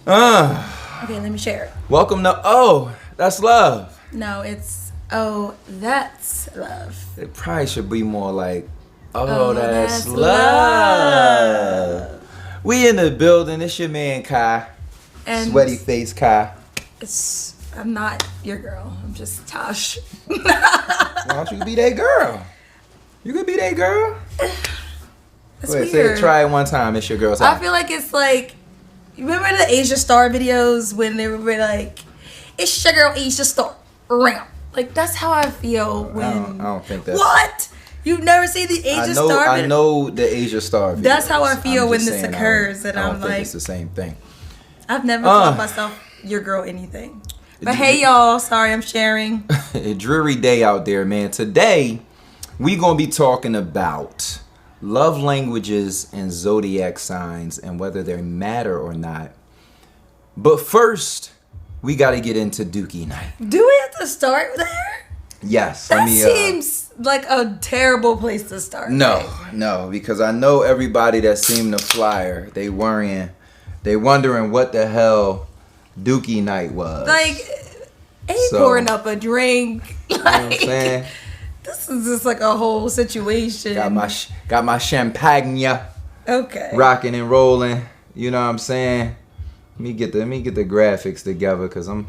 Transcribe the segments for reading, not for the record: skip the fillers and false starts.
Okay, let me share it. Welcome to Oh, That's Love. No, it's Oh, That's Love. It probably should be more like Oh, that's that's love. We in the building. It's your man Kai. And Sweaty face Kai. I'm not your girl. I'm just Tash. Why don't you be that girl? You could be that girl. That's Go ahead, weird. say it, try it one time. It's your girl's I house. feel like it's like, you remember the Asia Star videos when they were like, it's your girl Asia Star. Ramp. Like, that's how I feel when. I don't think that's. What? You've never seen the Asia Star video? I know the Asia Star videos. That's how I feel I'm when just this saying, occurs. And I don't I'm think like, it's the same thing. I've never called myself your girl anything. But hey, y'all. Sorry, I'm sharing. A dreary day out there, man. Today, we going to be talking about love languages and zodiac signs and whether they matter or not. But first, we got to get into Dookie Night. Do we have to start there? Yes. That seems like a terrible place to start. No, because I know everybody that seen the flyer, they wondering what the hell Dookie Night was. Like, ain't pouring up a drink. You know what I'm saying? This is just like a whole situation. Got my champagne. Okay. Rocking and rolling. You know what I'm saying? Let me get the graphics together because I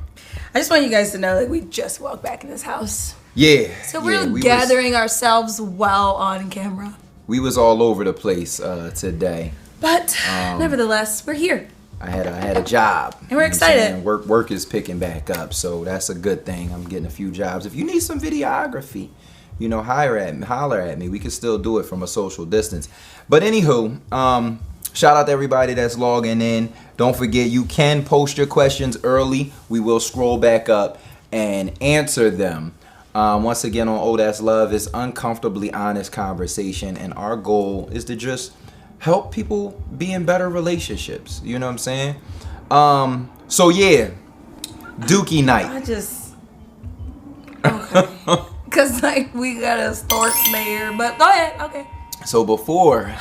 just want you guys to know that we just walked back in this house. Yeah. So we're gathering ourselves well on camera. We was all over the place today. But nevertheless, we're here. I had a job. And we're excited. Work is picking back up, so that's a good thing. I'm getting a few jobs. If you need some videography, holler at me. We can still do it from a social distance. But anywho, shout out to everybody that's logging in. Don't forget, you can post your questions early. We will scroll back up and answer them. Once again, on Oh That's Love, it's uncomfortably honest conversation, and our goal is to just help people be in better relationships. You know what I'm saying? So yeah, Dookie Night. Okay. Cause like we got a start there, but go ahead. Okay. So before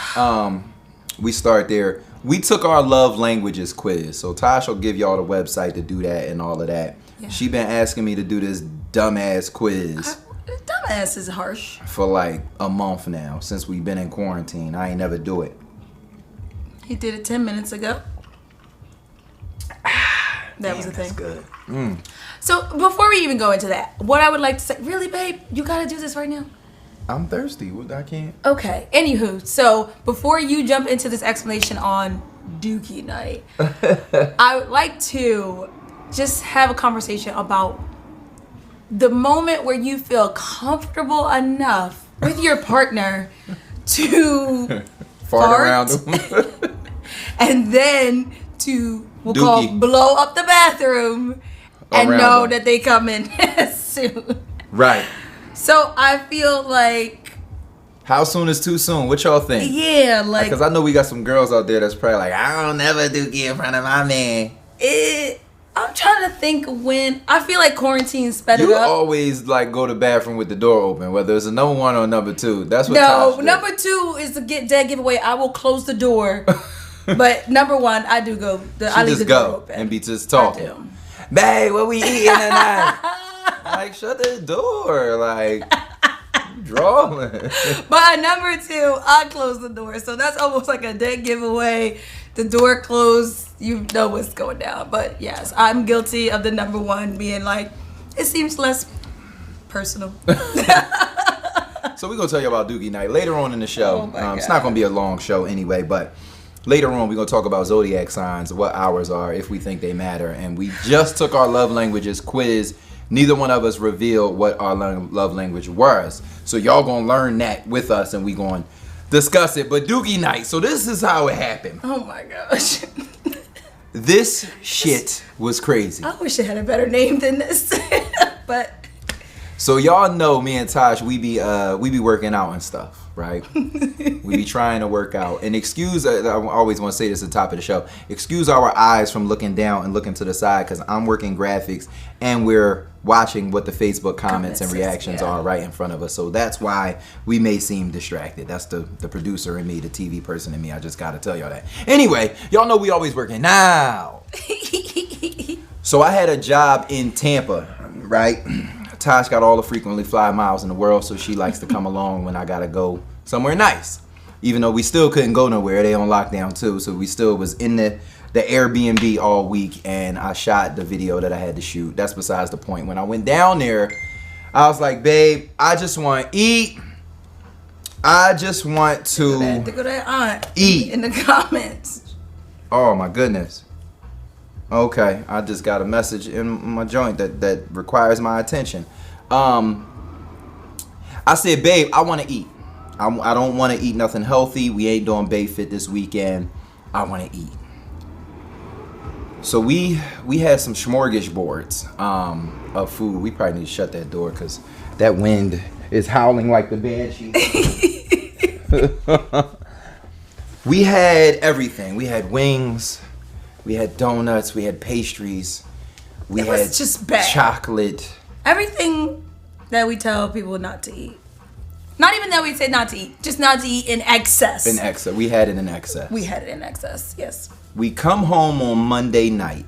we start there, we took our love languages quiz. So Tash will give y'all the website to do that and all of that. Yeah. She been asking me to do this dumbass quiz. Dumbass is harsh. For like a month now, since we've been in quarantine. I ain't never do it. He did it 10 minutes ago. That was the thing. That's good. So before we even go into that, what I would like to say, really, babe, you gotta do this right now. I'm thirsty. I can't. Okay. Anywho, so before you jump into this explanation on Dookie Night, I would like to just have a conversation about the moment where you feel comfortable enough with your partner to fart around them. And then to call blow up the bathroom and know that they come in soon. Right. So I feel like, how soon is too soon? What y'all think? Yeah, like, because I know we got some girls out there that's probably like, I don't never Dookie in front of my man. I'm trying to think when. I feel like quarantine sped it up. You always like go to the bathroom with the door open, whether it's a number one or number two. That's what. No, number two is the dead giveaway. I will close the door. But number one, I do go. I leave the door open and be just talking. Babe, what we eating tonight? Like, shut the door. Like, drawing. But number two, I close the door. So that's almost like a dead giveaway. The door closed, you know what's going down. But yes, I'm guilty of the number one being like, it seems less personal. So we're going to tell you about Dookie Night later on in the show. It's not going to be a long show anyway, but later on we're going to talk about zodiac signs, what ours are, if we think they matter. And we just took our love languages quiz. Neither one of us revealed what our love language was. So y'all going to learn that with us, and we going to discuss it. But Dookie Night, so this is how it happened. Oh my gosh. This shit was crazy. I wish it had a better name than this. But so y'all know me and Tash, we be working out and stuff, right? We be trying to work out. And excuse, I always want to say this at the top of the show, excuse our eyes from looking down and looking to the side, because I'm working graphics and we're watching what the Facebook comments and reactions are right in front of us. So that's why we may seem distracted. That's the producer in me, the TV person in me. I just got to tell y'all that. Anyway, y'all know we always working now. So I had a job in Tampa, right? Tash got all the frequently flyer miles in the world, so she likes to come along when I gotta go somewhere nice. Even though we still couldn't go nowhere, they on lockdown too, so we still was in the Airbnb all week, and I shot the video that I had to shoot. That's besides the point. When I went down there, I was like, babe, I just want to eat. I just want to go to that aunt eat. In the comments. Oh my goodness. Okay, I just got a message in my joint that requires my attention. I said, babe, I want to eat. I don't want to eat nothing healthy. We ain't doing Bay Fit this weekend. I want to eat. So we had some smorgasbords of food. We probably need to shut that door because that wind is howling like the banshee. We had everything. We had wings. We had donuts. We had pastries. We had just bad. Chocolate. Everything that we tell people not to eat. Not even that we say not to eat. Just not to eat in excess. In excess. We had it in excess. We had it in excess, yes. We come home on Monday night,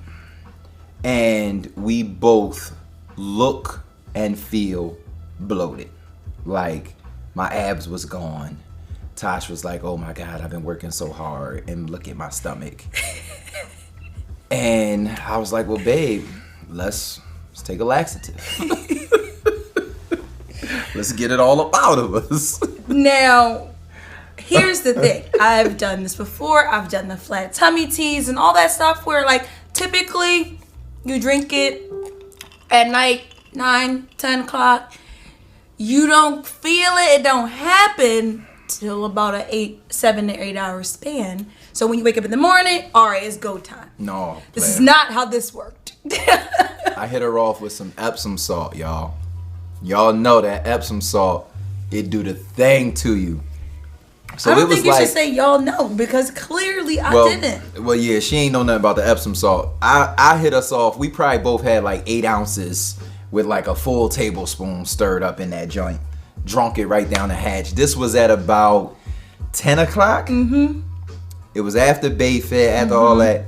and we both look and feel bloated. Like, my abs was gone. Tash was like, oh my God, I've been working so hard, and look at my stomach. And I was like, well, babe, let's take a laxative. Let's get it all up out of us. Now, here's the thing. I've done this before. I've done the flat tummy teas and all that stuff where, like, typically you drink it at night, 9, 10 o'clock. You don't feel it. It don't happen till about a 7 to 8 hour span. So when you wake up in the morning, all right, it's go time. No, this is not how this worked. I hit her off with some Epsom salt, y'all. Y'all know that Epsom salt, it do the thing to you. So I don't think you should say y'all know, because clearly I didn't. Well, yeah, she ain't know nothing about the Epsom salt. I hit us off. We probably both had like 8 ounces with like a full tablespoon stirred up in that joint. Drunk it right down the hatch. This was at about 10 o'clock. Mm-hmm. It was after Bay Fit, after all that.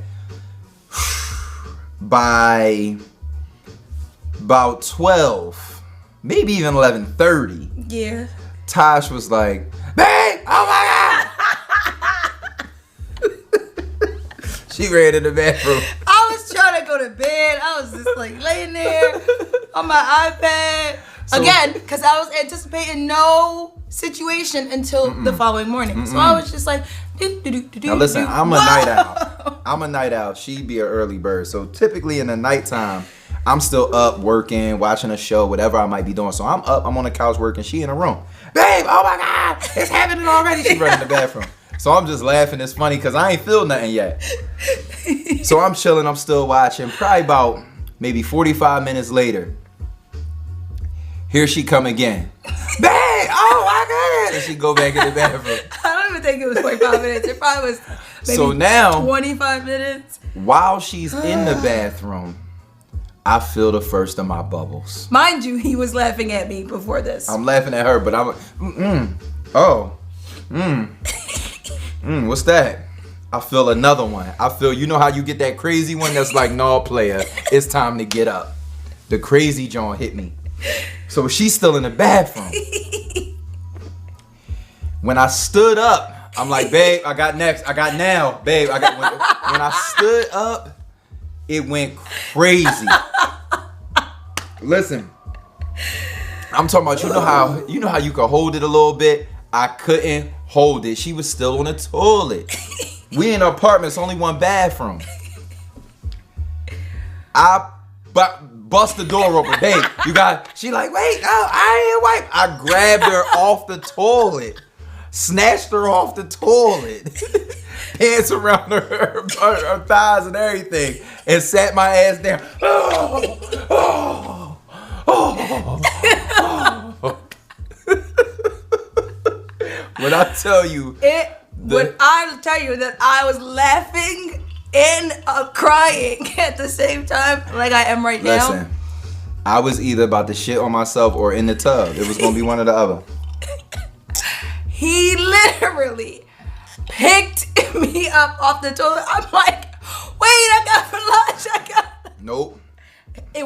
By about 12, maybe even 11:30. Yeah. Tash was like, babe, oh my God. She ran in the bathroom. I was trying to go to bed. I was just like laying there on my iPad. Again, because I was anticipating no situation until the following morning. So I was just like, now listen, I'm a night owl. I'm a night owl. She be an early bird. So typically in the nighttime, I'm still up working, watching a show, whatever I might be doing. So I'm up, I'm on the couch working, she in a room. Babe, oh my God, it's happening already. She running in the bathroom. So I'm just laughing. It's funny because I ain't feel nothing yet. So I'm chilling, I'm still watching. Probably about maybe 45 minutes later, here she come again. Babe, oh my God. And she go back in the bathroom. I don't even think it was 45 minutes. It probably was maybe so now, 25 minutes. While she's in the bathroom, I feel the first of my bubbles. Mind you, he was laughing at me before this. I'm laughing at her, but I'm what's that? I feel another one. I feel, you know how you get that crazy one that's like, no, player, it's time to get up. The crazy John hit me. So she's still in the bathroom. When I stood up, I'm like, babe, I got next. I got now. Babe, I got when I stood up, it went crazy. Listen, I'm talking about, you know how you can hold it a little bit? I couldn't hold it. She was still on the toilet. We in an apartment, it's only one bathroom. I bust the door open. Babe, she like, wait, no, I ain't wipe. I grabbed her off the toilet. Snatched her off the toilet. Pants around her thighs and everything. And sat my ass down. When I tell you that I was laughing and crying at the same time, like I am right now. Listen, I was either about to shit on myself or in the tub. It was gonna be one or the other. He literally picked me up off the toilet. I'm like, wait, I got for lunch. Nope.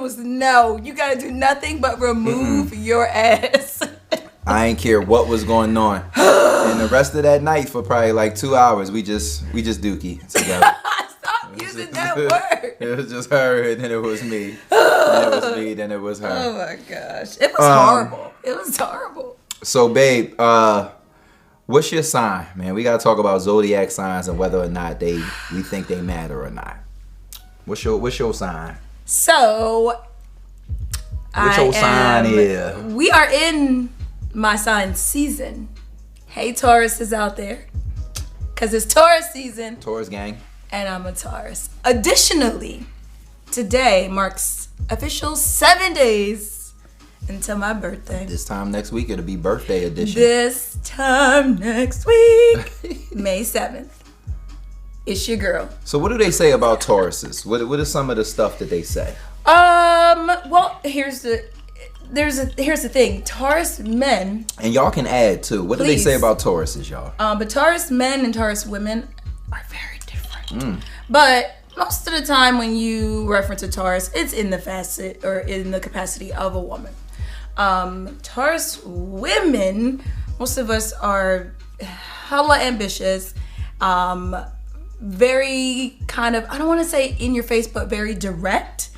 was no. You gotta do nothing but remove your ass. I ain't care what was going on. And the rest of that night for probably like 2 hours, we just dookie together. Stop using that word. It was just her, and then it was me. Then it was me, then it was her. Oh my gosh. It was horrible. It was horrible. So, babe, what's your sign, man? We gotta talk about zodiac signs and whether or not we think they matter or not. What's your sign? So, What's your sign is? We are in my sign season. Hey, Taurus is out there. Because it's Taurus season. Taurus gang. And I'm a Taurus. Additionally, today marks official 7 days until my birthday. This time next week, it'll be birthday edition. This time next week, May 7th. It's your girl. So what do they say about Tauruses? What is some of the stuff that they say? Well, here's the thing. Taurus men, and y'all can add too. What do they say about Tauruses, y'all? But Taurus men and Taurus women are very different. But most of the time when you reference a Taurus, it's in the facet or in the capacity of a woman. Taurus women, most of us are hella ambitious, very kind of, I don't want to say in your face, but very direct.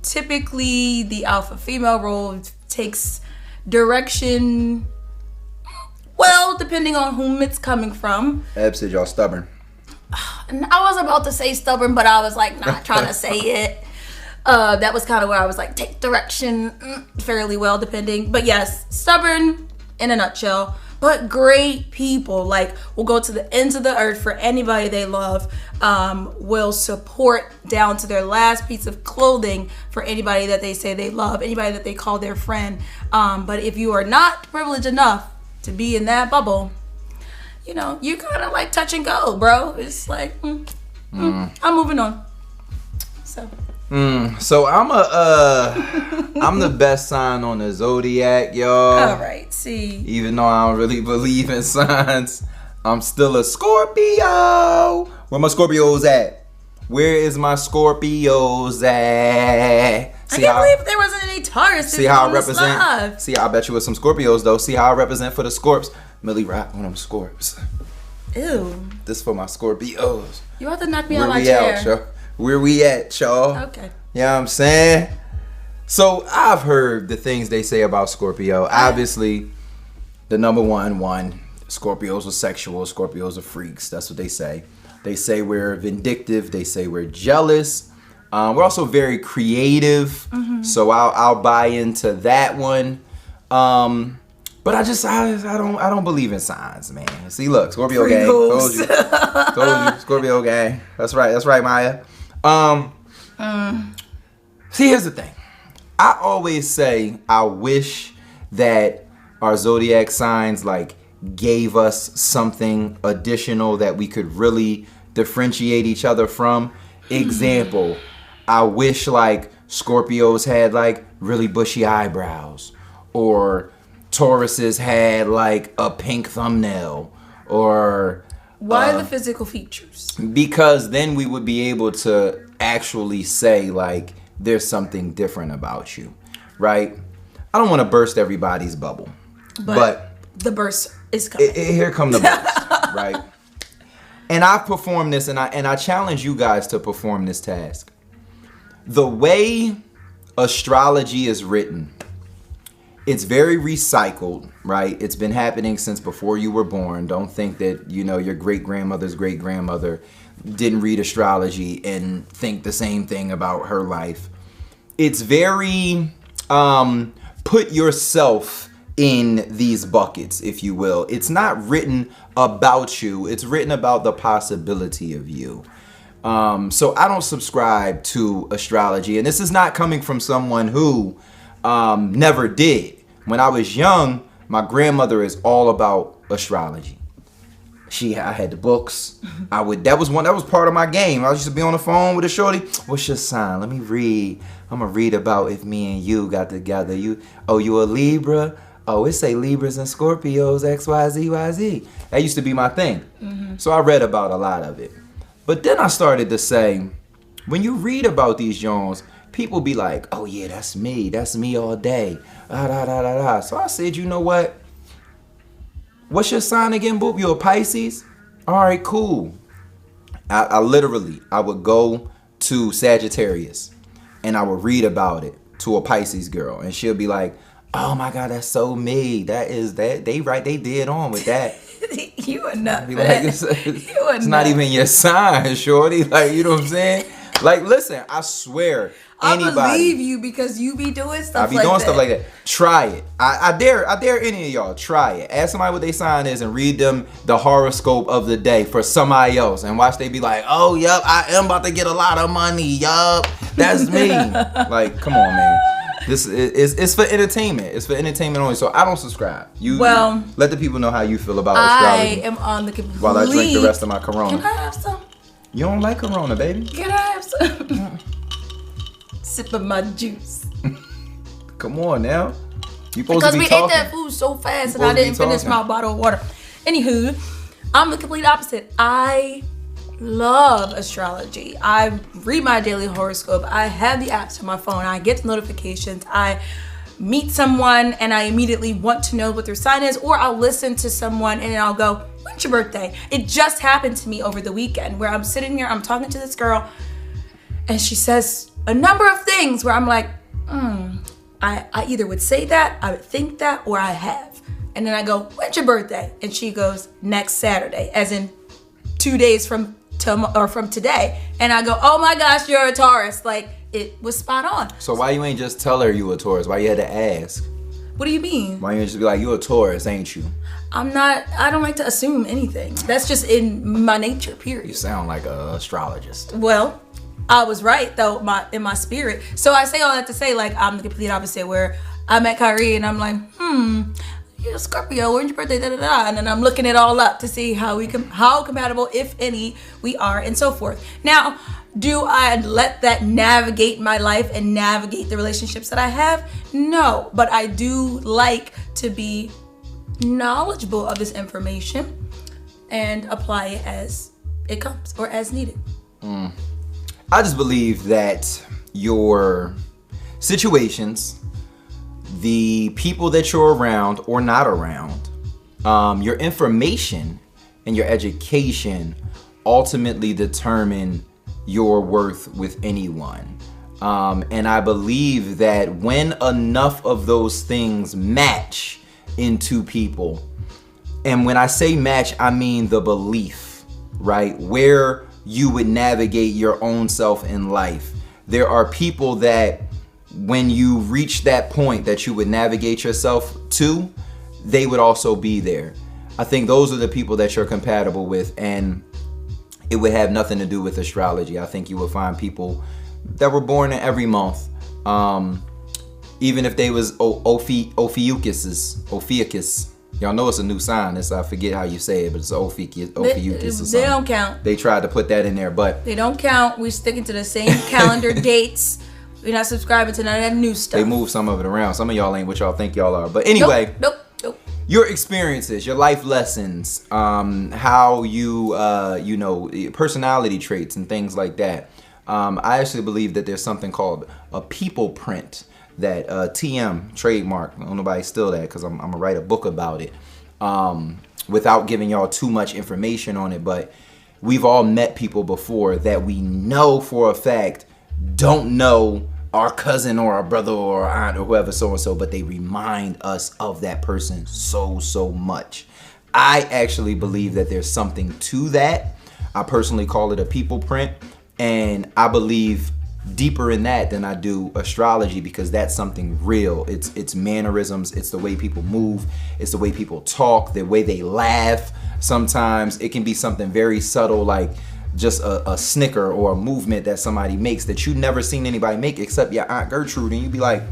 Typically the alpha female role takes direction, well, depending on whom it's coming from. Eb said y'all stubborn. And I was about to say stubborn, but I was like not trying to say it. That was kind of where I was like, take direction fairly well, depending. But yes, stubborn in a nutshell. But great people, like, will go to the ends of the earth for anybody they love, will support down to their last piece of clothing for anybody that they say they love, anybody that they call their friend. But if you are not privileged enough to be in that bubble, you know, you kind of like touch and go, bro. It's like, I'm moving on. So I'm the best sign on the Zodiac, y'all. All right, see. Even though I don't really believe in signs, I'm still a Scorpio. Where my Scorpios at? Where is my Scorpios at? I can't believe there wasn't any Taurus. See how I represent? See, I bet you with some Scorpios though. See how I represent for the Scorps? Millie rock on them Scorps. Ew. This for my Scorpios. You have to knock me on my chair. Where we at, y'all? Okay. You know what I'm saying? So I've heard the things they say about Scorpio. Obviously, the number one, Scorpios are sexual. Scorpios are freaks. That's what they say. They say we're vindictive. They say we're jealous. We're also very creative. So I'll buy into that one. But I don't believe in signs, man. See, look, Scorpio gang. Told you, Scorpio gang. That's right, Maya. See, here's the thing. I always say I wish that our zodiac signs like gave us something additional that we could really differentiate each other from. Example, I wish like Scorpios had like really bushy eyebrows, or Tauruses had like a pink thumbnail, or why the physical features? Because then we would be able to actually say like there's something different about you, right? I don't want to burst everybody's bubble, but the burst is coming. Here come the burst, right? And I've performed this, and I challenge you guys to perform this task. The way astrology is written, it's very recycled, right? It's been happening since before you were born. Don't think that, you know, your great-grandmother's great-grandmother didn't read astrology and think the same thing about her life. It's very put yourself in these buckets, if you will. It's not written about you. It's written about the possibility of you. So I don't subscribe to astrology. And this is not coming from someone who never did. When I was young, my grandmother is all about astrology. I had the books. That was part of my game. I used to be on the phone with a shorty. What's your sign? Let me read. I'm gonna read about if me and you got together. You a Libra? Oh, it say Libras and Scorpios, X, Y, Z, Y, Z. That used to be my thing. So I read about a lot of it. But then I started to say, when you read about these Jones, people be like, oh yeah, that's me all day. So I said, you know what? What's your sign again, Boop? You a Pisces? All right, cool. I literally would go to Sagittarius and I would read about it to a Pisces girl, and she'll be like, oh my God, that's so me. That is that. They did on with that. You are not. Like, it's not even your sign, shorty. Like, you know what I'm saying? Like, listen, I swear, anybody. I believe you because you be doing stuff like that. I be doing stuff like that. Try it. I dare any of y'all. Try it. Ask somebody what their sign is and read them the horoscope of the day for somebody else, and watch they be like, oh, yup, I am about to get a lot of money. Yup, that's me. Like, come on, man. This is it's for entertainment. It's for entertainment only. So I don't subscribe. You let the people know how you feel about astrology. I am on the complete. While I drink the rest of my Corona. Can I have some? You don't like Corona, baby. Can I have some? Sip of my juice. Come on now. You supposed because to be we talking. ate that food so fast and I didn't finish my bottle of water. Anywho, I'm the complete opposite. I love astrology. I read my daily horoscope. I have the apps on my phone. I get the notifications. I meet someone and I immediately want to know what their sign is, or I'll listen to someone and I'll go, when's your birthday? It just happened to me over the weekend where I'm sitting here, I'm talking to this girl and she says a number of things where I'm like, I either would say that, I would think that, or I have. And then I go, when's your birthday? And she goes, next Saturday, as in 2 days from today. And I go, oh my gosh, you're a Taurus. Like, it was spot on. So why you ain't just tell her you a Taurus? Why you had to ask? What do you mean? Why you just be like, you a Taurus, ain't you? I don't like to assume anything. That's just in my nature, period. You sound like an astrologist. Well, I was right though, in my spirit. So I say all that to say, like, I'm the complete opposite, where I met Kyree and I'm like, you're a Scorpio, when's your birthday, and then I'm looking it all up to see how compatible, if any, we are, and so forth. Now, do I let that navigate my life and navigate the relationships that I have? No, but I do like to be knowledgeable of this information and apply it as it comes or as needed. I just believe that your situations, the people that you're around or not around, your information and your education ultimately determine your worth with anyone. And I believe that when enough of those things match into people, and when I say match, I mean the belief, right? Where you would navigate your own self in life. There are people that when you reach that point that you would navigate yourself to, they would also be there. I think those are the people that you're compatible with, and it would have nothing to do with astrology. I think you would find people that were born in every month, even if they was Ophiuchus. Y'all know it's a new sign. I forget how you say it, but it's Ophiuchus or something. They don't count. They tried to put that in there, but they don't count. We're sticking to the same calendar dates. We're not subscribing to none of that new stuff. They move some of it around. Some of y'all ain't what y'all think y'all are. But anyway, nope. Your experiences, your life lessons, how you, personality traits and things like that. I actually believe that there's something called a people print that TM trademark. I don't know nobody steal that because I'm gonna write a book about it without giving y'all too much information on it. But we've all met people before that we know for a fact don't know our cousin or our brother or our aunt or whoever so-and-so, but they remind us of that person so much. I actually believe that there's something to that. I personally call it a people print, and I believe deeper in that than I do astrology, because that's something real. It's mannerisms, it's the way people move, it's the way people talk, the way they laugh. Sometimes it can be something very subtle, like just a snicker or a movement that somebody makes that you never seen anybody make except your Aunt Gertrude, and you be like,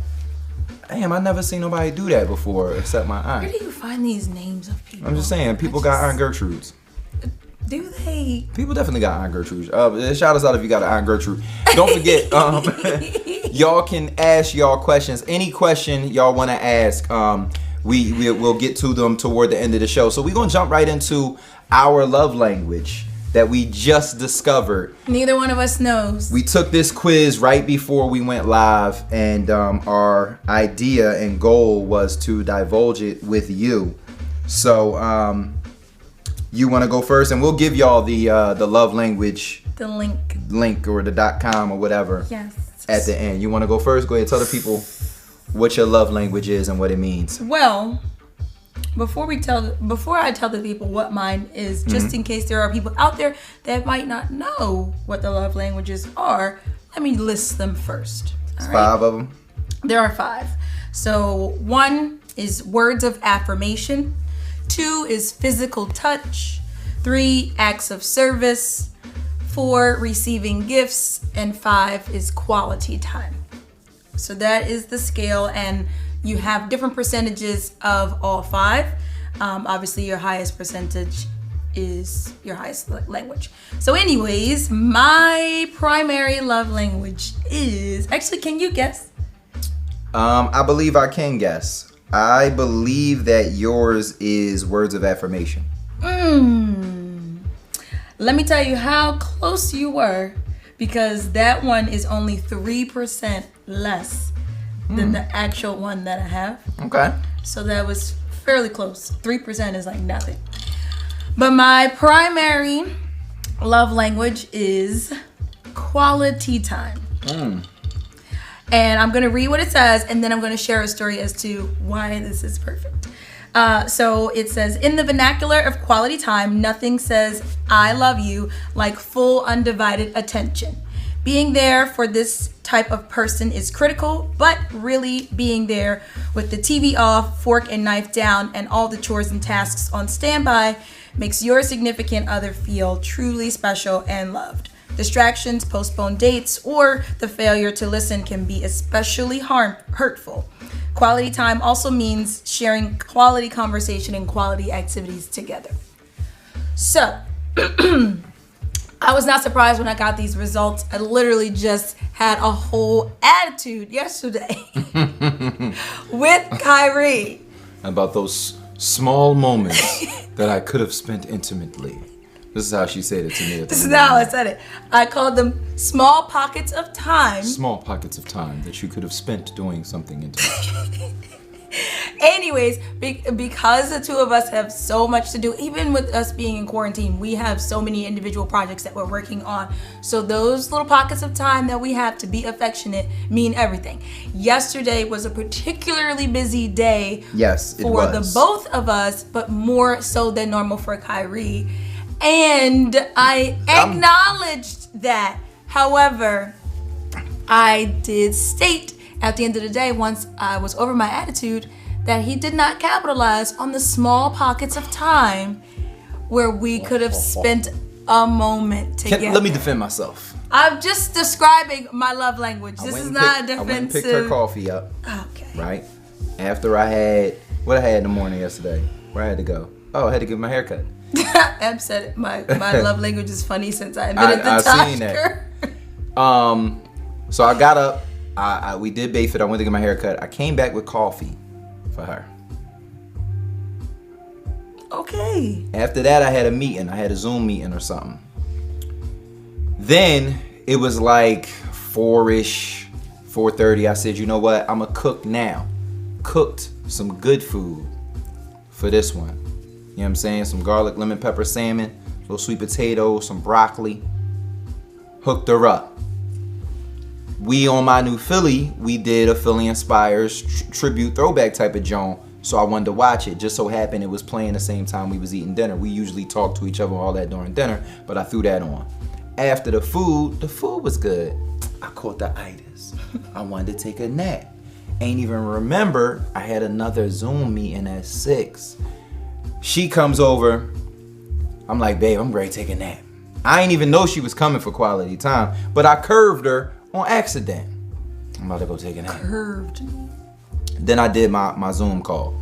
damn, I never seen nobody do that before except my aunt. Where do you find these names of people? I'm just saying, people got Aunt Gertrudes. Do they? People definitely got Aunt Gertrude. Shout us out if you got an Aunt Gertrude. Don't forget, y'all can ask y'all questions. Any question y'all want to ask, we'll get to them toward the end of the show. So we're going to jump right into our love language. that we just discovered. Neither one of us knows. We took this quiz right before we went live, and our idea and goal was to divulge it with you. So you want to go first, and we'll give y'all the love language, the link or the .com or whatever. Yes. At the end. You want to go first? Go ahead. Tell the people what your love language is and what it means. Well, before I tell the people what mine is, just in case there are people out there that might not know what the love languages are, let me list them first. All right? 5 of them. There are 5. So 1 is words of affirmation. 2 is physical touch. 3, acts of service. 4, receiving gifts. And 5 is quality time. So that is the scale, and you have different percentages of all 5. Obviously, your highest percentage is your highest language. So anyways, my primary love language is... Actually, can you guess? I believe I can guess. I believe that yours is words of affirmation. Let me tell you how close you were, because that one is only 3% less than the actual one that I have. Okay. So that was fairly close. 3% is like nothing. But my primary love language is quality time. And I'm going to read what it says, and then I'm going to share a story as to why this is perfect. So it says, in the vernacular of quality time, nothing says I love you like full undivided attention. Being there for this type of person is critical, but really being there with the TV off, fork and knife down, and all the chores and tasks on standby makes your significant other feel truly special and loved. Distractions, postponed dates, or the failure to listen can be especially hurtful. Quality time also means sharing quality conversation and quality activities together. So, I was not surprised when I got these results. I literally just had a whole attitude yesterday with Kyree. About those small moments that I could have spent intimately. This is how she said it to me. This is how I said it. I called them small pockets of time. Small pockets of time that you could have spent doing something intimate. Anyways, because the two of us have so much to do, even with us being in quarantine, we have so many individual projects that we're working on. So those little pockets of time that we have to be affectionate mean everything. Yesterday was a particularly busy day. Yes, it was. For the both of us, but more so than normal for Kyree. And I acknowledged that. However, I did state at the end of the day, once I was over my attitude, that he did not capitalize on the small pockets of time where we could have spent a moment together. Let me defend myself. I'm just describing my love language. This is not a defensive. I went and picked her coffee up. Okay. Right? After I had, what I had in the morning yesterday. Where I had to go. Oh, I had to get my hair cut. Em said it. My love language is funny since I invented the Tash. Seen that. So I got up. We did bathe it. I went to get my hair cut. I came back with coffee for her. Okay. After that, I had a meeting. I had a Zoom meeting or something. Then it was like 4-ish, 4:30. I said, you know what? I'm going to cook now. Cooked some good food for this one. You know what I'm saying? Some garlic, lemon, pepper, salmon, little sweet potato, some broccoli. Hooked her up. We on my new Philly, we did a Philly Inspires tribute throwback type of joint. So I wanted to watch it. Just so happened it was playing the same time we was eating dinner. We usually talk to each other all that during dinner, but I threw that on. After the food was good. I caught the itis. I wanted to take a nap. Ain't even remember I had another Zoom meeting at 6. She comes over. I'm like, babe, I'm ready to take a nap. I ain't even know she was coming for quality time, but I curved her on accident. I'm about to go take a nap. Curved. Then I did my Zoom call.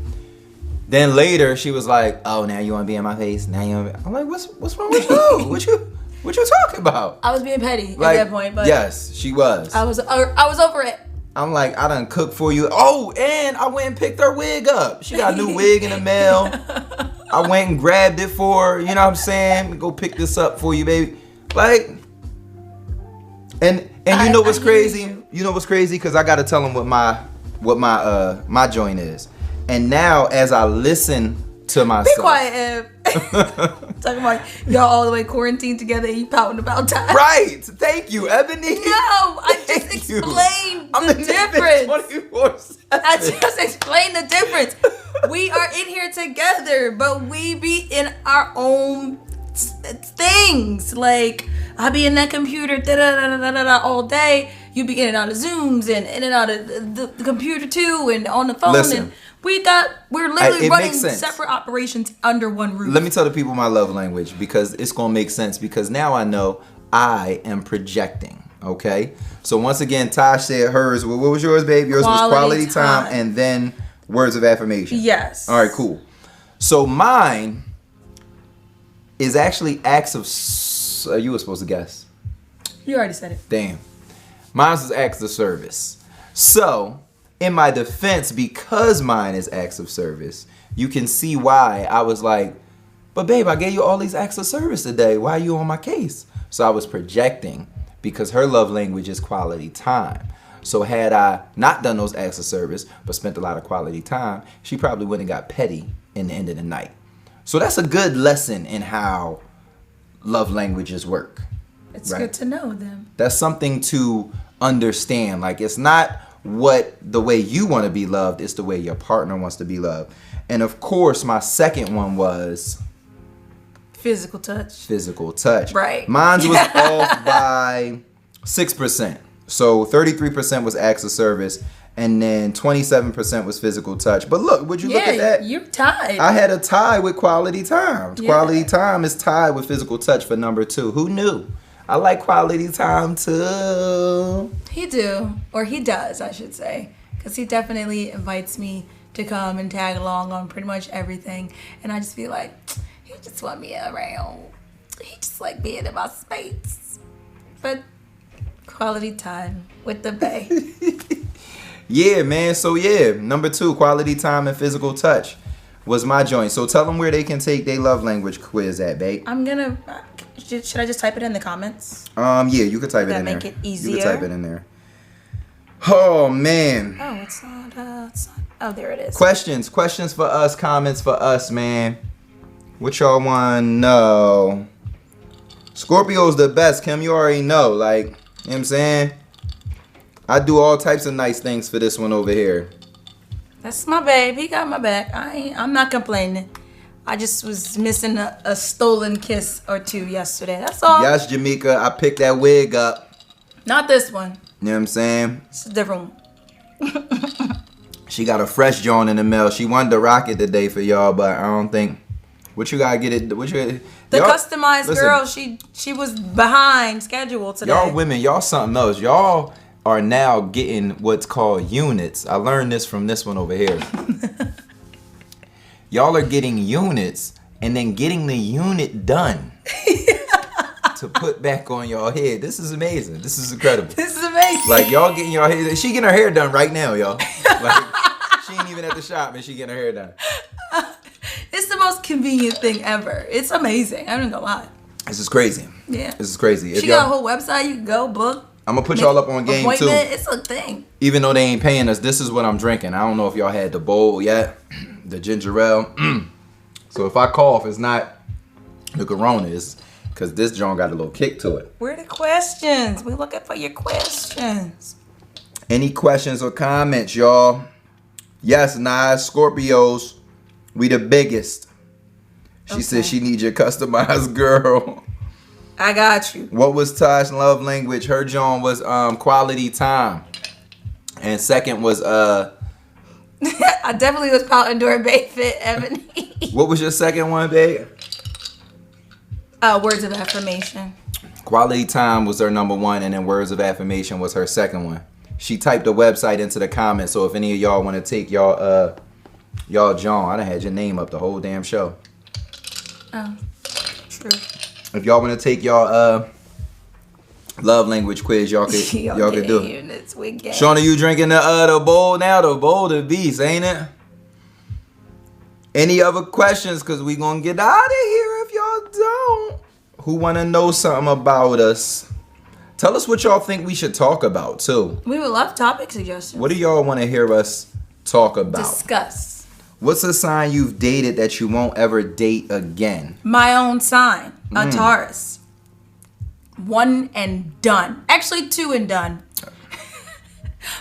Then later she was like, "Oh, now you want to be in my face? Now you want to be..." I'm like, "What's wrong with you? What you talking about?" I was being petty at that point, but yes, she was. I was over it. I'm like, I done cooked for you. Oh, and I went and picked her wig up. She got a new wig in the mail. I went and grabbed it for her, you know what I'm saying? Go pick this up for you, baby. Like, and you know what's crazy? You know what's crazy? Because I gotta tell them what my joint is. And now as I listen to myself. Be quiet, Eb. Talking about y'all all the way quarantined together and you pouting about time. Right. Thank you, Ebony. No, I just explained the difference. I just explained the difference. We are in here together, but we be in our own things. Like, I be in that computer all day. You be in and out of Zooms and in and out of the computer too, and on the phone. Listen, and we're literally running separate operations under one roof. Let me tell the people my love language, because it's gonna make sense, because now I know I am projecting. Okay, so once again, Tash said hers. Well, what was yours, babe? Yours was quality time and then words of affirmation. Yes. All right, cool. So mine is actually acts of. You were supposed to guess. You already said it. Damn. Mine is acts of service. So, in my defense, because mine is acts of service, you can see why I was like, but babe, I gave you all these acts of service today. Why are you on my case? So I was projecting, because her love language is quality time. So had I not done those acts of service, but spent a lot of quality time, she probably wouldn't have got petty in the end of the night. So that's a good lesson in how love languages work. It's right? Good to know them. That's something to understand. Like, it's not the way you want to be loved, it's the way your partner wants to be loved. And of course, my second one was physical touch. Physical touch. Right. Mine was off by 6%. So 33% was acts of service, and then 27% was physical touch. But look, would you look at that? You're tied. I had a tie with quality time. Yeah. Quality time is tied with physical touch for number 2. Who knew? I like quality time too. He do, or he does, I should say, because he definitely invites me to come and tag along on pretty much everything, and I just feel like he just want me around. He just like being in my space. But quality time with the bae. Yeah, man. So yeah, number 2, quality time and physical touch was my joint. So tell them where they can take their love language quiz at, babe. I'm gonna. Should I just type it in the comments? Yeah, you could type it in there. Make it easier. You could type it in there. Oh man. Oh, it's not. Oh, there it is. Questions for us. Comments for us, man. What y'all want to know? Scorpio's the best, Kim. You already know. Like, you know what I'm saying? I do all types of nice things for this one over here. That's my babe. He got my back. I'm not complaining. I just was missing a stolen kiss or two yesterday. That's all. Yes, Jamaica. I picked that wig up. Not this one. You know what I'm saying? It's a different one. She got a fresh joint in the mail. She wanted to rock it today for y'all, but I don't think. What you gotta get it? The customized girl. She was behind schedule today. Y'all women, y'all something else. Y'all are now getting what's called units. I learned this from this one over here. Y'all are getting units and then getting the unit done to put back on y'all head. This is amazing. This is incredible. This is amazing. Like, y'all getting y'all hair. She getting her hair done right now, y'all. Like, she ain't even at the shop and she getting her hair done. It's the most convenient thing ever. It's amazing. I'm not gonna lie. This is crazy. Yeah. This is crazy. She got a whole website. You can go book. I'm gonna put y'all up on game too. It's a thing. Even though they ain't paying us, this is what I'm drinking. I don't know if y'all had the bowl yet, the ginger ale. So if I cough, it's not the Corona, it's because this joint got a little kick to it. Where are the questions? We looking for your questions. Any questions or comments, y'all? Yes, Nas, Scorpios, we the biggest. She said she needs your customized girl. I got you. What was Tash love language? Her John was quality time. And second was I definitely was pouting during Bay Fit, Ebony. What was your second one, babe? Words of affirmation. Quality time was her number 1, and then words of affirmation was her second one. She typed the website into the comments, so if any of y'all want to take y'all John, I done had your name up the whole damn show. Oh, true. If y'all want to take y'all love language quiz, y'all could do it. Shauna, you drinking the bowl now? The bowl, the beast, ain't it? Any other questions? Because we going to get out of here if y'all don't. Who want to know something about us? Tell us what y'all think we should talk about, too. We would love topic suggestions. What do y'all want to hear us talk about? Discuss. What's a sign you've dated that you won't ever date again? My own sign, a Taurus. 1 and done. Actually, 2 and done.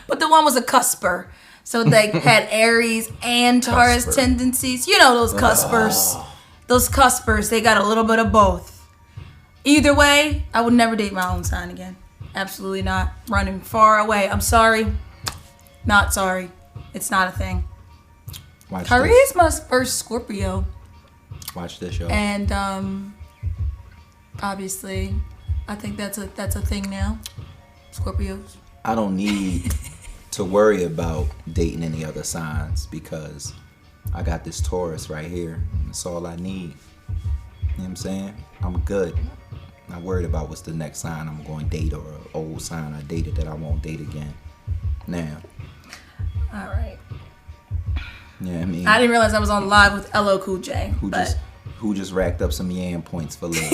But the one was a cusper. So they had Aries and Taurus Cusper. tendencies. You know those cuspers. Those cuspers, they got a little bit of both. Either way, I would never date my own sign again. Absolutely not. Running far away. I'm sorry. Not sorry. It's not a thing. Kyree is my first Scorpio. Watch this, y'all. And obviously, I think that's a thing now. Scorpios. I don't need to worry about dating any other signs because I got this Taurus right here. That's all I need. You know what I'm saying? I'm good. Not worried about what's the next sign I'm going to date or an old sign I dated that I won't date again. Now. All right. Yeah, I mean. I didn't realize I was on live with LL Cool J. Who just racked up some yam points for love.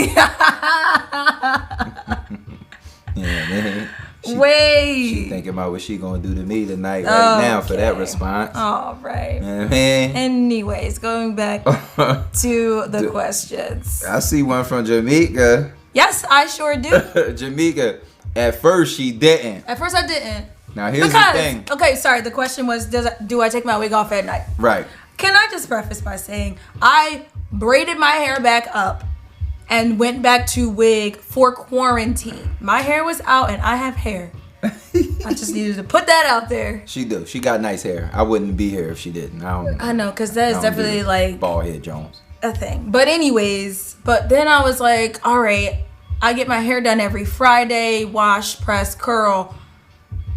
Yeah, man. She thinking about what she gonna do to me tonight now for that response. All right. You know what I mean? Anyways, going back to the questions. I see one from Jamaica. Yes, I sure do. Jamaica, at first she didn't. At first I didn't. Now here's the thing. Okay, sorry. The question was, do I take my wig off at night? Right. Can I just preface by saying I braided my hair back up and went back to wig for quarantine. My hair was out and I have hair. I just needed to put that out there. She do. She got nice hair. I wouldn't be here if she didn't. I know, because that is definitely like bald head Jones. A thing. But anyways, then I was like, all right, I get my hair done every Friday, wash, press, curl.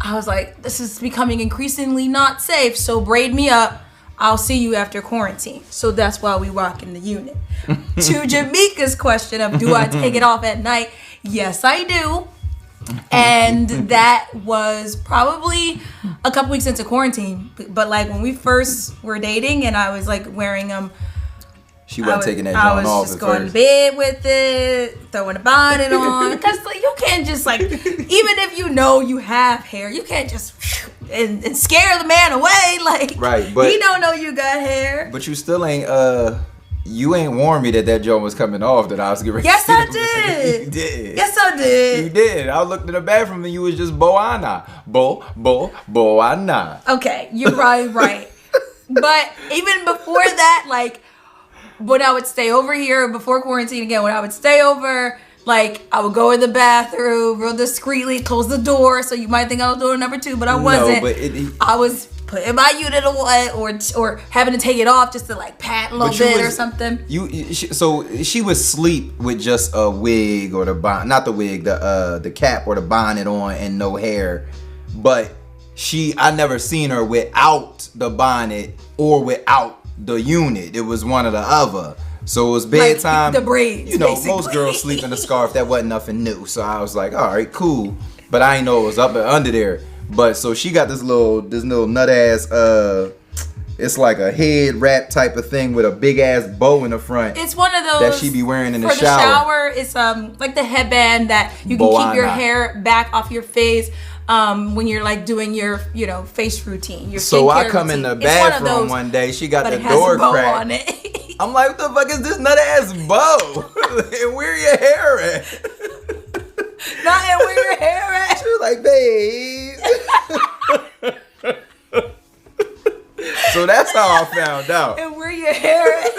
I was like, this is becoming increasingly not safe, so braid me up. I'll see you after quarantine. So that's why we rock in the unit. To Jamaica's question of do I take it off at night? Yes, I do. And that was probably a couple weeks into quarantine. But like when we first were dating and I was like wearing them. She wasn't taking that joint off at first. I was just going to bed with it, throwing a bonnet on. Because like, you can't just like, even if you know you have hair, you can't just and scare the man away. Like, right, but he don't know you got hair. But you still ain't, you ain't warned me that joint was coming off that I was getting ready Yes, to I did. You did. Yes, I did. You did. I looked in the bathroom and you was just Boana. Boana. Okay, you're probably right. But even before that, like, when I would stay over here before quarantine again, when I would stay over, like I would go in the bathroom real discreetly, close the door, so you might think I was doing number 2, but I wasn't. But I was putting my unit away or having to take it off just to like pat a little bit or something. So she would sleep with just a wig or the bonnet, not the wig, the cap or the bonnet on and no hair, but I never seen her without the bonnet or without the unit. It was one or the other. So it was bedtime. Like the braids. You know, basically. most girls sleep in a scarf. That wasn't nothing new. So I was like, all right, cool. But I didn't know it was up and under there. But so she got this little nut ass. It's like a head wrap type of thing with a big ass bow in the front. It's one of those that she be wearing in the shower. For the shower, it's like the headband that you can keep your hair back off your face. When you're like doing your, face routine. So I come in the bathroom one day, she got the door cracked. On it. I'm like, what the fuck is this nut ass bow? And where your hair at? Not and where your hair at? She was like, babe. So that's how I found out. And where your hair at?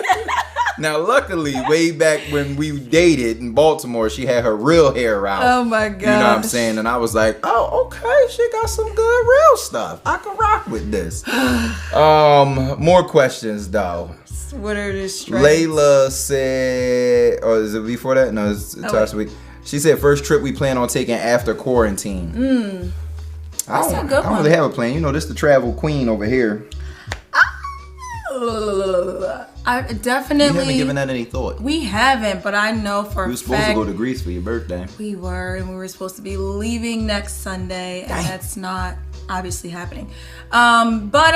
Now, luckily, way back when we dated in Baltimore, she had her real hair out. Oh my god! You know what I'm saying? And I was like, oh, okay, she got some good real stuff. I can rock with this. More questions though. What are the strengths? Layla said, or is it before that? No, it's last week. She said, first trip we plan on taking after quarantine. That's a good one. I don't really have a plan. This the travel queen over here. I definitely. You haven't given that any thought. We haven't, but I know for a fact. You were supposed to go to Greece for your birthday. We were, and we were supposed to be leaving next Sunday, and that's not obviously happening. But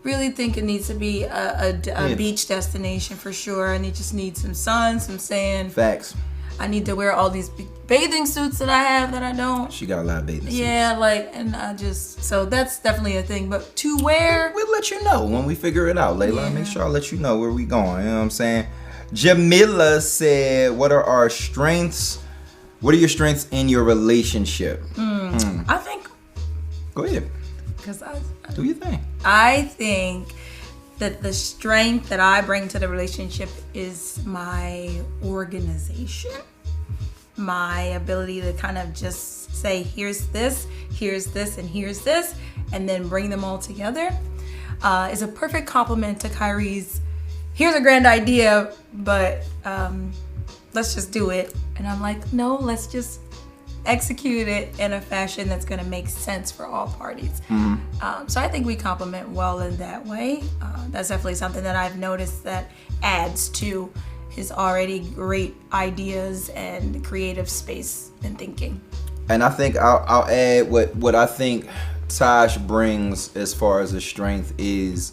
really think it needs to be a beach destination for sure. And it just needs some sun, some sand. Facts. I need to wear all these bathing suits that I have that I don't. She got a lot of bathing suits. Yeah, like, and I just, so that's definitely a thing. But to wear. We'll let you know when we figure it out, Layla. Make sure I let you know where we going. You know what I'm saying? Jamila said, what are our strengths? What are your strengths in your relationship? I think. Go ahead. Because do your thing. I think that the strength that I bring to the relationship is my organization, my ability to kind of just say, here's this, and here's this, and then bring them all together, is a perfect complement to Kyree's, here's a grand idea, but let's just do it. And I'm like, no, let's just execute it in a fashion that's going to make sense for all parties. So I think we complement well in that way. That's definitely something that I've noticed that adds to his already great ideas and creative space and thinking. And I think I'll add what I think Tash brings as far as a strength is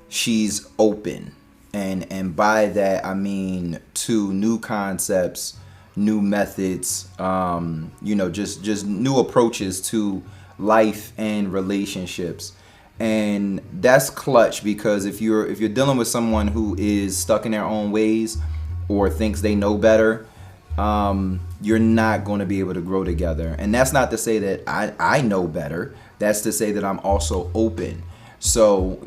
she's open. And by that, I mean to new concepts, new methods, just new approaches to life and relationships. And that's clutch, because if you're dealing with someone who is stuck in their own ways or thinks they know better, you're not going to be able to grow together. And that's not to say that I know better. That's to say that I'm also open. So,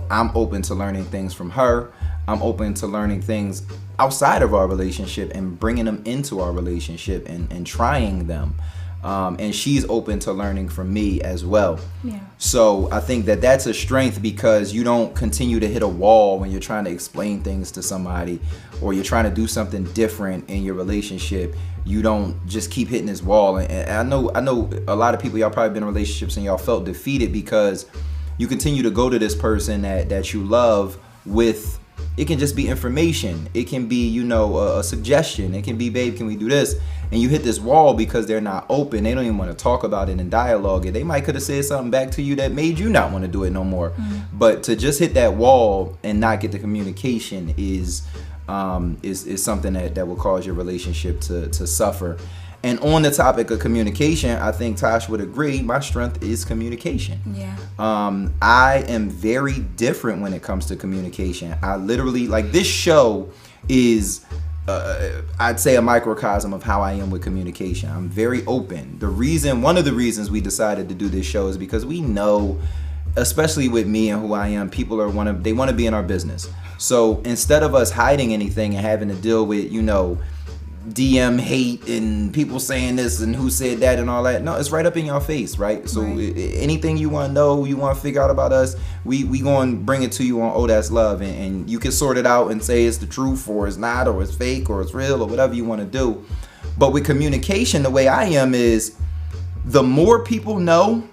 I'm open to learning things from her. I'm open to learning things outside of our relationship and bringing them into our relationship and trying them. And she's open to learning from me as well. Yeah. So I think that that's a strength, because you don't continue to hit a wall when you're trying to explain things to somebody, or you're trying to do something different in your relationship. You don't just keep hitting this wall. And I know a lot of people, y'all probably been in relationships and y'all felt defeated because you continue to go to this person that you love with. It can just be information. It can be, a suggestion. It can be, babe, can we do this? And you hit this wall because they're not open. They don't even want to talk about it and dialogue it. They might could have said something back to you that made you not want to do it no more. But to just hit that wall and not get the communication is something that will cause your relationship to suffer. And on the topic of communication, I think Tash would agree, my strength is communication. Yeah. I am very different when it comes to communication. I literally, this show is, I'd say, a microcosm of how I am with communication. I'm very open. One of the reasons we decided to do this show is because we know, especially with me and who I am, people they want to be in our business. So instead of us hiding anything and having to deal with, DM hate and people saying this and who said that and all that. No, it's right up in your face, right? So anything you want to know, you want to figure out about us, we going to bring it to you on Oh That's Love, and you can sort it out and say it's the truth or it's not, or it's fake or it's real, or whatever you want to do. But with communication, the way I am is, the more people know,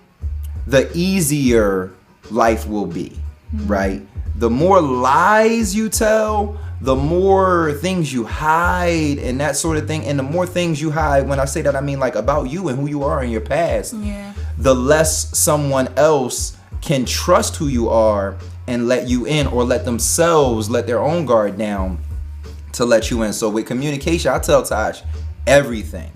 the easier life will be, right? The more lies you tell, the more things you hide and that sort of thing. And the more things you hide, when I say that, I mean about you and who you are in your past, the less someone else can trust who you are and let you in, or let themselves let their own guard down to let you in. So with communication, I tell Tash everything.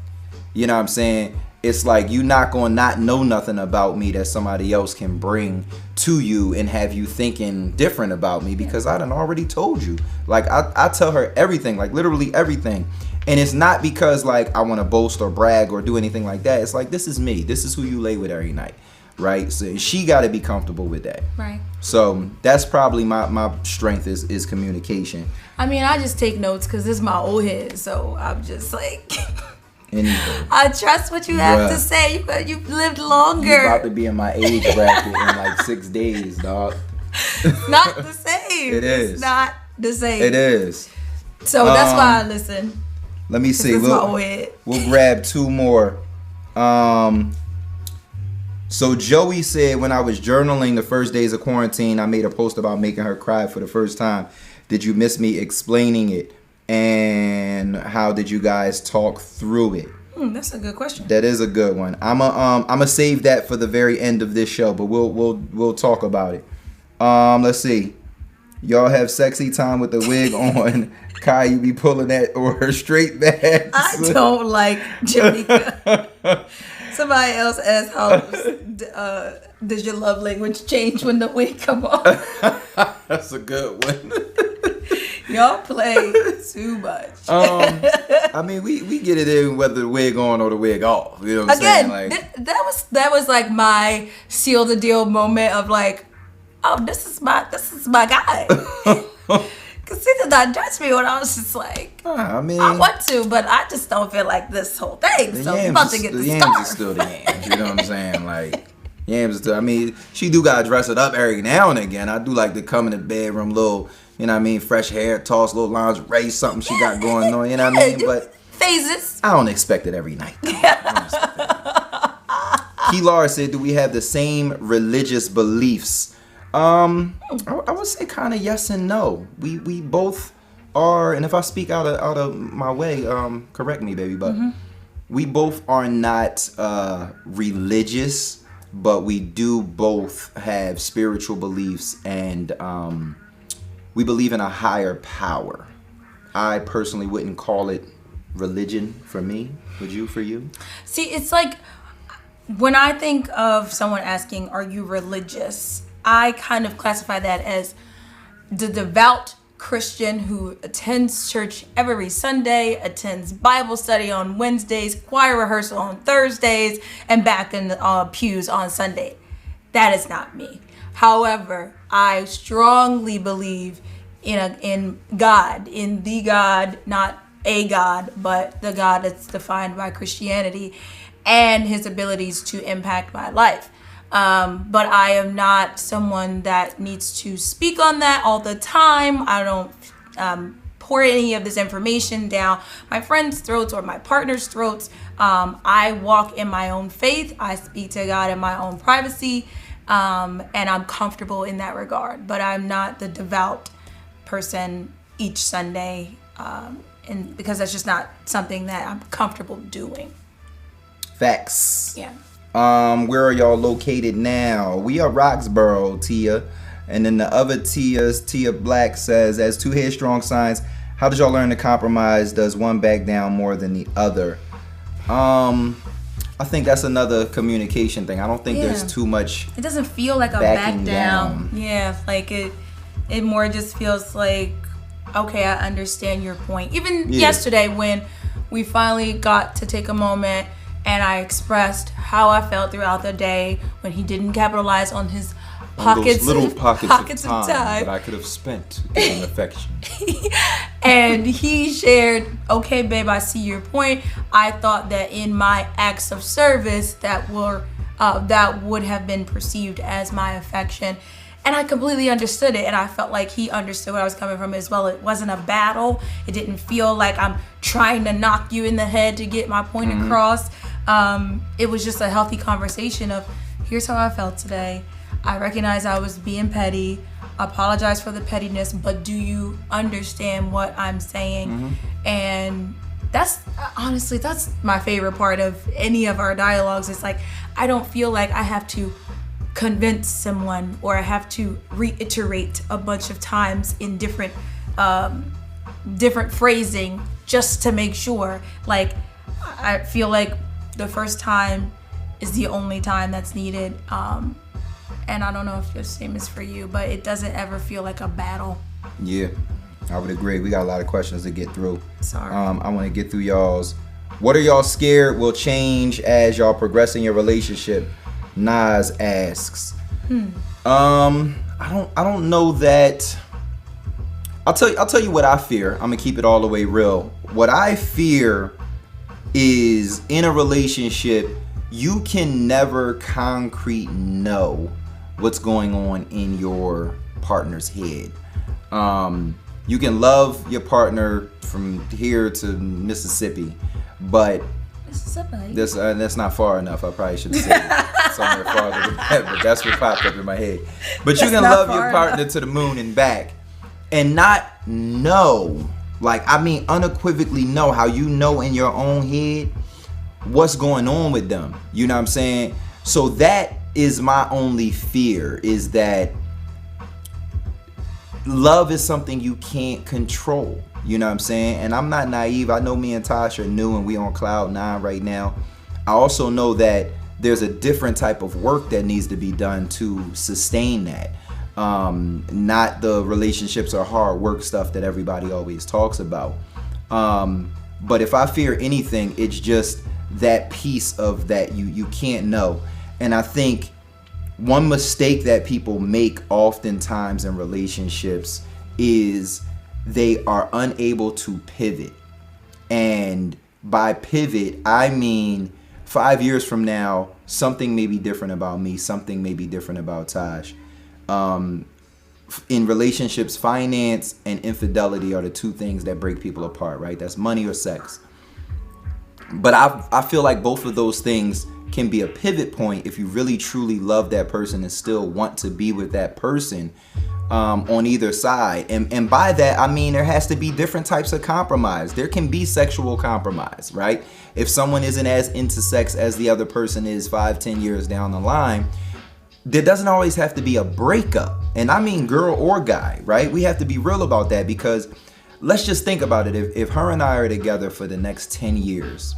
You know what I'm saying? It's like, you not gonna not know nothing about me that somebody else can bring to you and have you thinking different about me, because I done already told you. I tell her everything, literally everything. And it's not because I want to boast or brag or do anything like that. It's this is me. This is who you lay with every night, right? So she got to be comfortable with that. Right. So that's probably my strength is communication. I mean, I just take notes because this is my old head. So I'm just anything. I trust what you have to say. You've lived longer. You're about to be in my age bracket in 6 days, dog. It's not the same. It is. It's not the same. It is. So that's why I listen. Let me see. We'll grab two more. So Joey said, when I was journaling the first days of quarantine, I made a post about making her cry for the first time. Did you miss me explaining it? And how did you guys talk through it? That's a good question. That is a good one. I'm a save that for the very end of this show, but we'll talk about it. Let's see. Y'all have sexy time with the wig on. Kai, you be pulling that or her straight back. I don't like Jamaica. Somebody else asked how does your love language change when the wig come on? That's a good one. Y'all play too much. I mean, we get it in whether the wig on or the wig off. You know what I'm saying? Like, that was like my seal the deal moment of like, oh, this is my guy. Cause he did not judge me when I was just like, I mean, I want to, but I just don't feel like this whole thing. So I'm about to get the yams scarf. is still the yams. You know what I'm saying? Like, yams is still. I mean, she do gotta dress it up every now and again. I do like to come in the bedroom, little, you know what I mean, fresh hair, toss, little lingerie, something she got going on. You know what I mean? But phases. I don't expect it every night. Key Laura said, "Do we have the same religious beliefs?" I would say kind of yes and no. We both are, and if I speak out of my way, correct me, baby, but we both are not religious, but we do both have spiritual beliefs, and we believe in a higher power. I personally wouldn't call it religion for me. Would you, for you? See, it's like when I think of someone asking, "Are you religious?" I kind of classify that as the devout Christian who attends church every Sunday, attends Bible study on Wednesdays, choir rehearsal on Thursdays, and back in the pews on Sunday. That is not me. However, I strongly believe in God, in the God, not a God, but the God that's defined by Christianity, and his abilities to impact my life. But I am not someone that needs to speak on that all the time. I don't pour any of this information down my friends' throats or my partner's throats. I walk in my own faith. I speak to God in my own privacy, and I'm comfortable in that regard. But I'm not the devout person each Sunday, and because that's just not something that I'm comfortable doing. Facts. Yeah. Where are y'all located now? We are Roxborough, Tia. And then the other Tia Black says, as two headstrong signs, how did y'all learn to compromise? Does one back down more than the other? I think that's another communication thing. I don't think there's too much. It doesn't feel like a back down. Yeah, like it more just feels like, okay, I understand your point. Even yesterday when we finally got to take a moment and I expressed how I felt throughout the day when he didn't capitalize on his pockets, those little pockets of time that I could have spent giving affection. And he shared, okay, babe, I see your point. I thought that in my acts of service that would have been perceived as my affection. And I completely understood it, and I felt like he understood where I was coming from as well. It wasn't a battle. It didn't feel like I'm trying to knock you in the head to get my point across. It was just a healthy conversation of, here's how I felt today. I recognize I was being petty. I apologize for the pettiness, but do you understand what I'm saying? And that's honestly, that's my favorite part of any of our dialogues. It's like, I don't feel like I have to convince someone or I have to reiterate a bunch of times in different phrasing just to make sure. Like, I feel like the first time is the only time that's needed. And I don't know if the same is for you, but it doesn't ever feel like a battle. Yeah, I would agree. We got a lot of questions to get through. Sorry. I want to get through y'all's. What are y'all scared will change as y'all progress in your relationship? Nas asks. I don't know that. I'll tell you what I fear. I'm gonna keep it all the way real. What I fear is in a relationship, you can never concrete know what's going on in your partner's head. You can love your partner from here to Mississippi, but that's not far enough. I probably should have said somewhere farther than that, but that's what popped up in my head. But you can love your partner to the moon and back and not know, like, I mean, unequivocally know how you know in your own head what's going on with them. You know what I'm saying? So that is my only fear, is that love is something you can't control. You know what I'm saying? And I'm not naive. I know me and Tash are new and we on cloud 9 right now. I also know that there's a different type of work that needs to be done to sustain that. Not the relationships or hard work stuff that everybody always talks about. But if I fear anything, it's just that piece of that you can't know. And I think one mistake that people make oftentimes in relationships is they are unable to pivot. And by pivot, I mean 5 years from now, something may be different about me, something may be different about Tash. In relationships, finance and infidelity are the two things that break people apart, right? That's money or sex. But I feel like both of those things can be a pivot point if you really truly love that person and still want to be with that person on either side. And by that, I mean there has to be different types of compromise. There can be sexual compromise, right? If someone isn't as into sex as the other person is 5-10 years down the line, there doesn't always have to be a breakup. And I mean girl or guy, right? We have to be real about that, because let's just think about it. If her and I are together for the next 10 years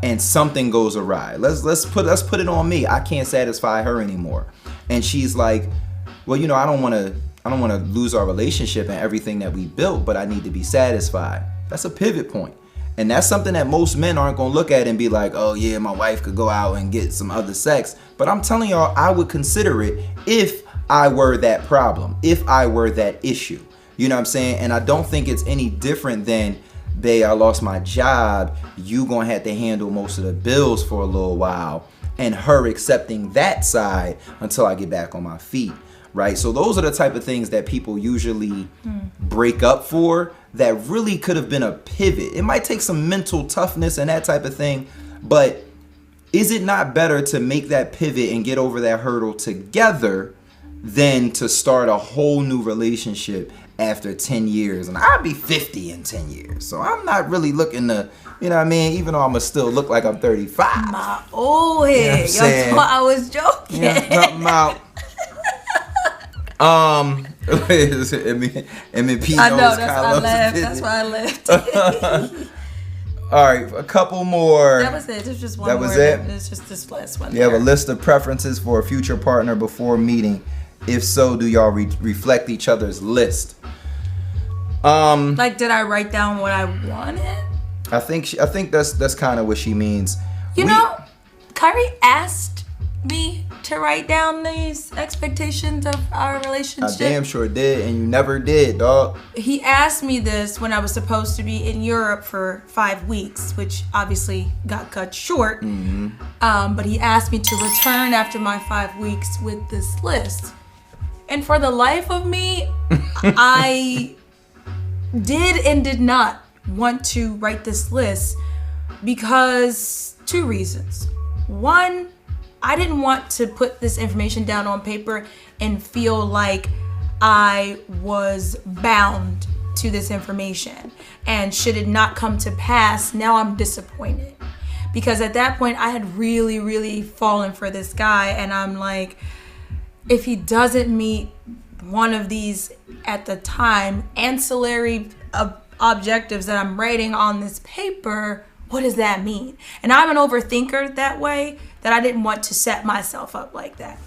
and something goes awry, let's put it on me. I can't satisfy her anymore. And she's like, well, I don't want to lose our relationship and everything that we built, but I need to be satisfied. That's a pivot point. And that's something that most men aren't going to look at and be like, oh yeah, my wife could go out and get some other sex. But I'm telling y'all, I would consider it if I were that problem, if I were that issue. You know what I'm saying? And I don't think it's any different than, babe, I lost my job. You going to have to handle most of the bills for a little while. And her accepting that side until I get back on my feet. Right? So those are the type of things that people usually break up for, that really could have been a pivot. It might take some mental toughness and that type of thing, but is it not better to make that pivot and get over that hurdle together than to start a whole new relationship after 10 years? And I'll be 50 in 10 years, so I'm not really looking to, you know what I mean, even though I'm going to still look like I'm 35. My old head. You know what I was joking. Yeah, something out. M&P I know, that's why I left. All right, a couple more. That was it. There's just one that more. Was it? It's just this last one. You have a list of preferences for a future partner before meeting. If so, do y'all reflect each other's list? Like, did I write down what I wanted? I think that's kind of what she means. Kyree asked me to write down these expectations of our relationship. I damn sure did, and you never did, dog. He asked me this when I was supposed to be in Europe for 5 weeks, which obviously got cut short. Mm-hmm. But he asked me to return after my 5 weeks with this list. And for the life of me, I did and did not want to write this list because 2 reasons. One, I didn't want to put this information down on paper and feel like I was bound to this information. And should it not come to pass, now I'm disappointed. Because at that point, I had really, really fallen for this guy. And I'm like, if he doesn't meet one of these at the time ancillary objectives that I'm writing on this paper, what does that mean? And I'm an overthinker that way, that I didn't want to set myself up like that.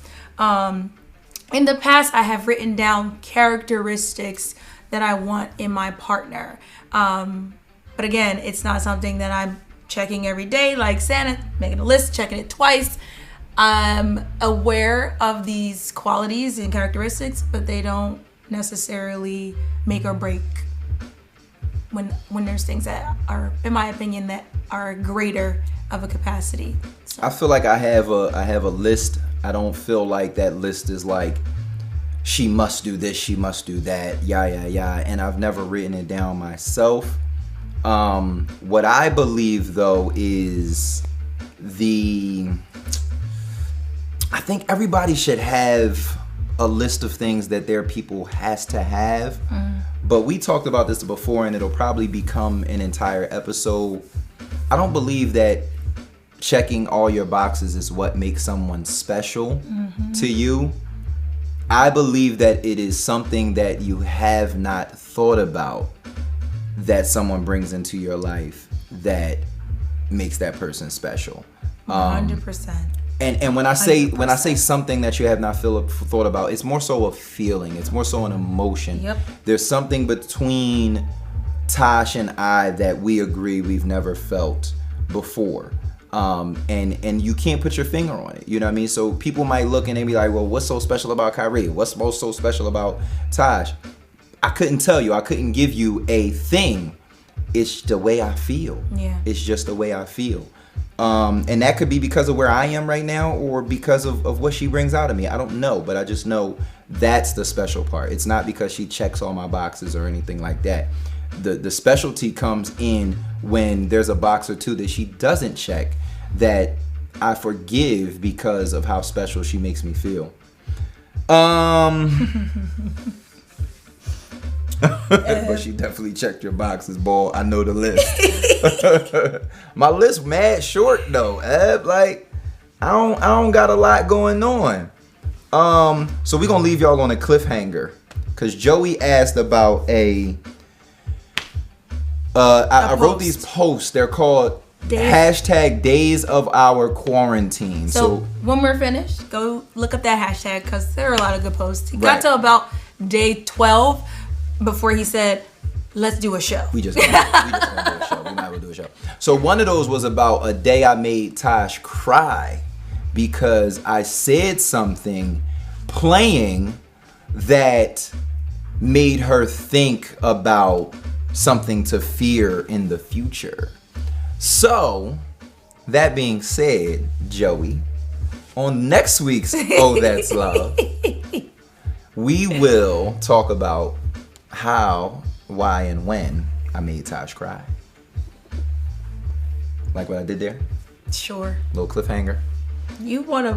In the past, I have written down characteristics that I want in my partner. But again, it's not something that I'm checking every day, like Santa, making a list, checking it twice. I'm aware of these qualities and characteristics, but they don't necessarily make or break when there's things that are, in my opinion, that are greater of a capacity. So. I feel like I have a list. I don't feel like that list is like, she must do this, she must do that, yeah. And I've never written it down myself. What I believe though is I think everybody should have a list of things that their people has to have. But we talked about this before, and it'll probably become an entire episode. I don't believe that checking all your boxes is what makes someone special to you. I believe that it is something that you have not thought about that someone brings into your life that makes that person special. 100%. And when I say something that you have not thought about, it's more so a feeling. It's more so an emotion. Yep. There's something between Tash and I that we agree we've never felt before. And you can't put your finger on it. You know what I mean? So people might look and they be like, well, what's so special about Kyree? What's so special about Tash? I couldn't tell you. I couldn't give you a thing. It's the way I feel. Yeah. It's just the way I feel. And that could be because of where I am right now or because of what she brings out of me. I don't know, but I just know that's the special part. It's not because she checks all my boxes or anything like that. The specialty comes in when there's a box or two that she doesn't check that I forgive because of how special she makes me feel. But she definitely checked your boxes, boy. I know the list. My list mad short though, Eb. Like I don't got a lot going on. So we're gonna leave y'all on a cliffhanger because Joey asked about I wrote these posts. They're called hashtag Days of Our Quarantine. So when we're finished, go look up that hashtag because there are a lot of good posts. He got to about day 12 before he said, let's do a show. We just gonna do a show. We might as well do a show. So one of those was about a day I made Tash cry because I said something playing that made her think about something to fear in the future. So, that being said, Joey, on next week's Oh That's Love, we will talk about how, why, and when I made Tash cry. Like what I did there? Sure. Little cliffhanger. He want a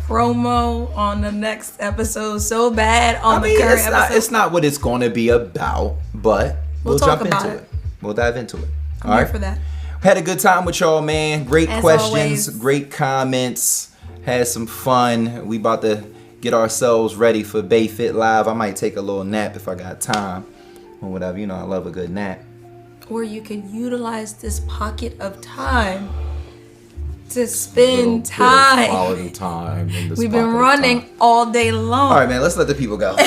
promo on the next episode so bad on the current episode. It's not what it's going to be about, but we'll jump into it. We'll dive into it. I'm here for that. Had a good time with y'all, man. Great As questions, always. Great comments. Had some fun. We about to get ourselves ready for Bay Fit Live. I might take a little nap if I got time or whatever. You know, I love a good nap. Or you can utilize this pocket of time to spend time. Quality time. We've been running all day long. All right, man. Let's let the people go.